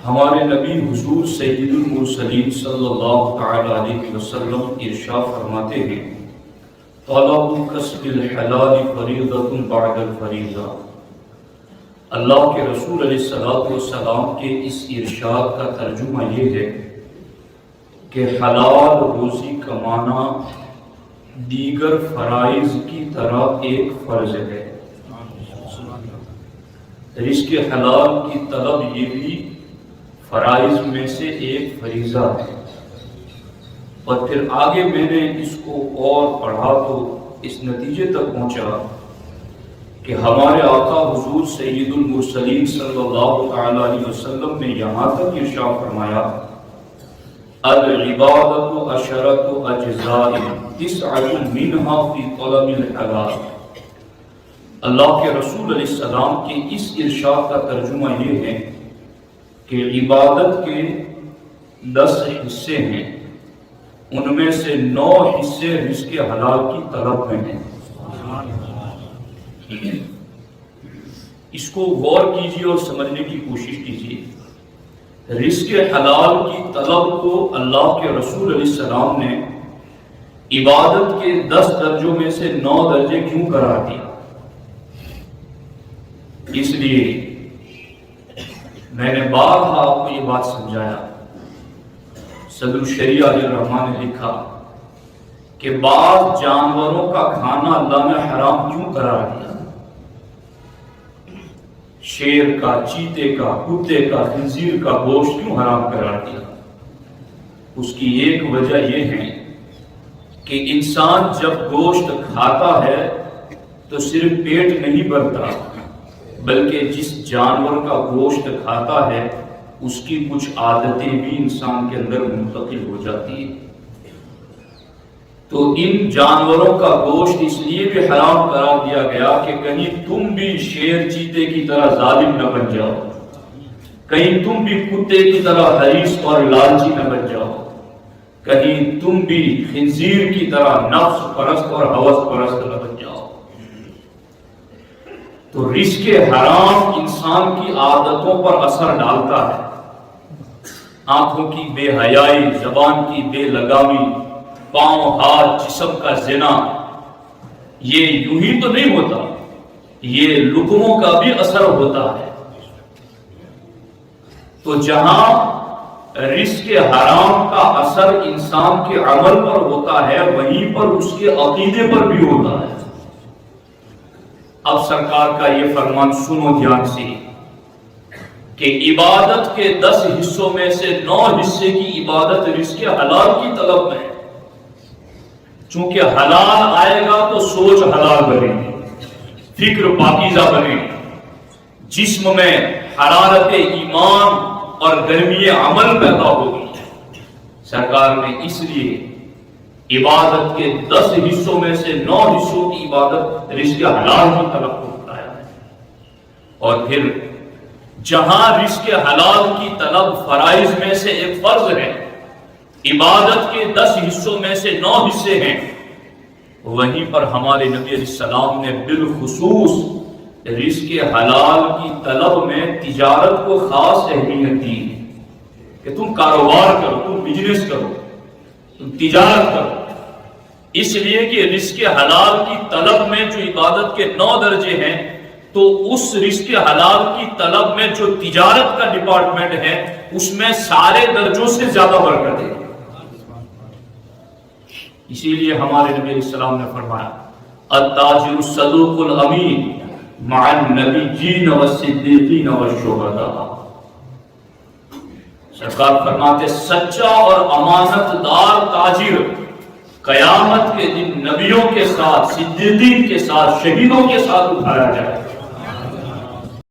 ہمارے نبی حضور سید المرسلین صلی اللہ تعالی علیہ وسلم ارشاد فرماتے ہیں طلب کسب الحلال فریضۃ بعد الفریضہ۔ اللہ کے رسول علیہ الصلوۃ والسلام کے اس ارشاد کا ترجمہ یہ ہے کہ حلال روزی کمانا دیگر فرائض کی طرح ایک فرض ہے۔ رزق حلال کی طلب یہ بھی فرائض میں سے ایک فریضہ ہے۔ اور پھر آگے میں نے اس کو اور پڑھا تو اس نتیجے تک پہنچا کہ ہمارے آقا حضور سید المرسلین صلی اللہ تعالی علیہ وسلم نے یہاں تک ارشاد فرمایا العبادۃ عشرۃ اجزاء تسعۃ منہا فی طلب الحلال۔ اللہ کے رسول علیہ السلام کے اس ارشاد کا ترجمہ یہ ہے کہ عبادت کے 10 حصے ہیں، ان میں سے 9 حصے رزق حلال کی طلب میں ہیں۔ اس کو غور کیجیے اور سمجھنے کی کوشش کیجیے۔ رزق حلال کی طلب کو اللہ کے رسول علیہ السلام نے عبادت کے 10 درجوں میں سے 9 درجے کیوں قرار دیا؟ اس لیے میں نے بارہا آپ کو یہ بات سمجھایا، صدر الشریعہ علیہ الرحمٰن نے لکھا کہ بعض جانوروں کا کھانا اللہ نے حرام کیوں قرار دیا؟ شیر کا، چیتے کا، کتے کا، خنزیر کا گوشت کیوں حرام قرار دیا؟ اس کی ایک وجہ یہ ہے کہ انسان جب گوشت کھاتا ہے تو صرف پیٹ نہیں بھرتا، بلکہ جس جانور کا گوشت کھاتا ہے اس کی کچھ عادتیں بھی انسان کے اندر منتقل ہو جاتی ہیں۔ تو ان جانوروں کا گوشت اس لیے بھی حرام قرار دیا گیا کہ کہیں تم بھی شیر چیتے کی طرح ظالم نہ بن جاؤ، کہیں تم بھی کتے کی طرح حریص اور لالچی نہ بن جاؤ، کہیں تم بھی خنزیر کی طرح نفس پرست اور ہوس پرست نہ بن جاؤ۔ تو رزق حرام انسان کی عادتوں پر اثر ڈالتا ہے۔ آنکھوں کی بے حیائی، زبان کی بے لگامی، پاؤں ہاتھ جسم کا زنا، یہ یوں ہی تو نہیں ہوتا، یہ لقموں کا بھی اثر ہوتا ہے۔ تو جہاں رزق حرام کا اثر انسان کے عمل پر ہوتا ہے وہیں پر اس کے عقیدے پر بھی ہوتا ہے۔ اب سرکار کا یہ فرمان سنو دھیان سے کہ عبادت کے 10 حصوں میں سے 9 حصے کی عبادت رزق حلال کی طلب میں ہے۔ چونکہ حلال آئے گا تو سوچ حلال بنے گی، فکر پاکیزہ بنے گی، جسم میں حرارت ایمان اور گرمی عمل پیدا ہوگی۔ سرکار نے اس لیے عبادت کے 10 حصوں میں سے 9 حصوں کی عبادت رزق حلال کی طلب کو بتایا ہے۔ اور پھر جہاں رزق حلال کی طلب فرائض میں سے ایک فرض ہے، عبادت کے 10 حصوں میں سے 9 حصے ہیں، وہیں پر ہمارے نبی علیہ السلام نے بالخصوص رزق حلال کی طلب میں تجارت کو خاص اہمیت دی کہ تم کاروبار کرو، تم بزنس کرو، تم تجارت کرو۔ اس لیے کہ رزق حلال کی طلب میں جو عبادت کے 9 درجے ہیں تو اس رزق حلال کی طلب میں جو تجارت کا ڈپارٹمنٹ ہے اس میں سارے درجوں سے زیادہ برکت ہے۔ اسی لیے ہمارے نبی علیہ السلام نے فرمایا التاجر الصدوق الامین مع النبیین والصدیقین والشہداء۔ سرکار فرماتے سچا اور امانت دار تاجر قیامت کے دن نبیوں کے ساتھ، صدیقین کے ساتھ، شہیدوں کے ساتھ اٹھایا جائے۔